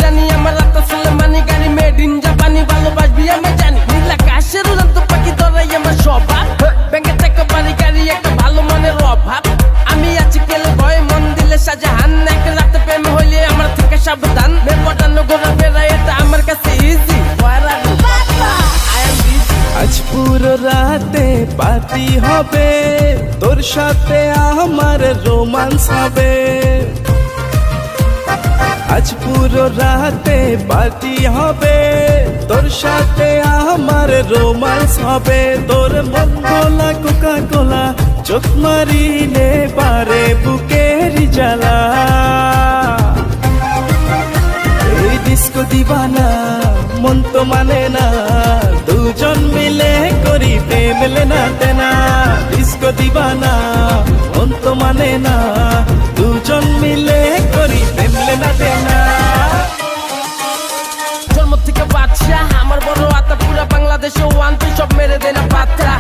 রানী আমার রাতা সুলেমানি গাড়ি made in জাপানি ভালোবাসবি আমি জানি নীল আকাশের উড়ন্ত পাখি ধরাই আমার স্বভাব ব্যাংকের টাকা বাড়ি গাড়ি একটা ভালো মনের অভাব আমি আছি কেলে ভয় মন দিলে শাহজাহান এক রাতে প্রেম হইলে আমার থেকে সাবধান মেয়ে পটানো ঘোরা ফেরা এটা আমার কাছে ইজি আজ পুরো রাতে পার্টি হবে তোর সাথে আমার রোমান্স হবে আজ পুরো রাতে পার্টি হবে তোর সাথে আমার রোমান্স হবে তোর মন গোলা কোকা কোলা চোখ মারিলে পারে বুকের জ্বালা এই ডিস্কো দিবানা মন তো মানে না দুজন মিলে করি প্রেম লেনা দেনা ডিস্কো দিবানা মন তো মানে না দুজন মিলে করি প্রেম লেনা দেনা জন্ম থেকে বাদশা আমার বড় আতা পুরা বাংলাদেশে ওয়ান তুই সব মেরে দেনা পাত্রা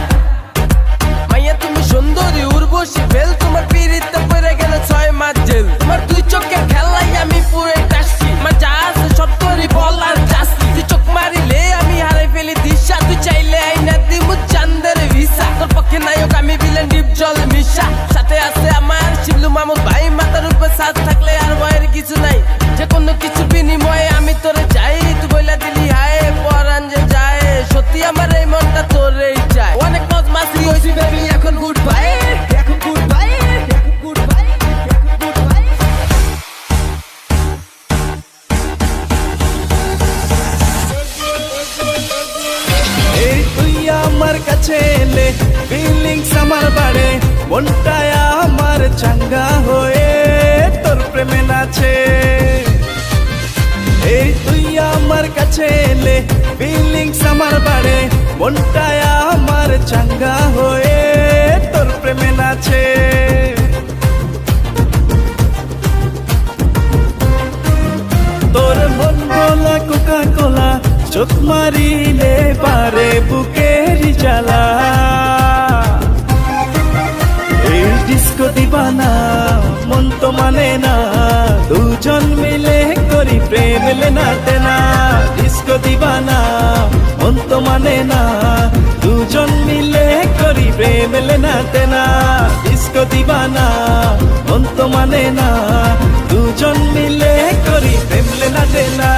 মাইয়া তুমি সুন্দরী উর্বশী ফেল তোমার পিড়িতে পড়ে গেল 6 মাস জেল তোমার দুই চোখের খেলাই আমি পুরো টাসছি আমার যা আছে সব তোরই বলার চাষি তুই চোখ মারিলে আমি হারাই ফেলি দিশা তুই চাইলে আইনা দিমু চান্দের ভিসা তোর পক্ষে নায়ক আমি বিলেন ডিপ জল মিশা সাথে আছে আমার শিবলু মামুদ ভাই মাথার উপর সাজ থাকলে আর ভয়ের কিছু নাই যে কোনো কিছু বিনিময়ে আমি তোরে চাই তুই বইলা দিলি হায় পরান যে যায় সত্যি আমার এই মনটা তোরেই চায় অনেক মজ মাসি হইছি বেবি এখন গুড বাই এখন গুড বাই এখন গুড বাই এখন গুড বাই এই তুই আমার কাছে এলে ফিলিংস আমার বাড়ে মনটা আমার চাঙ্গা হয়ে তোর প্রেমে নাচে এই তুই আমার কাছে এলে ফিলিংস আমার বাড়ে মনটা আমার চাঙ্গা হয়ে তোর প্রেমে নাচে তোর মন গোলা কোকা কোলা চোখ মারিলে পারে বুকের জ্বালা এই ডিস্কো দিবানা মন তো মানে না দুজন মিলে করি প্রেম লেনা দেনা ডিস্কো দিবানা মন তো মানে না দুজন মিলে করি প্রেম লেনা দেনা ডিস্কো দিবানা মন তো মানে না দুজন মিলে করি প্রেম লেনা দেনা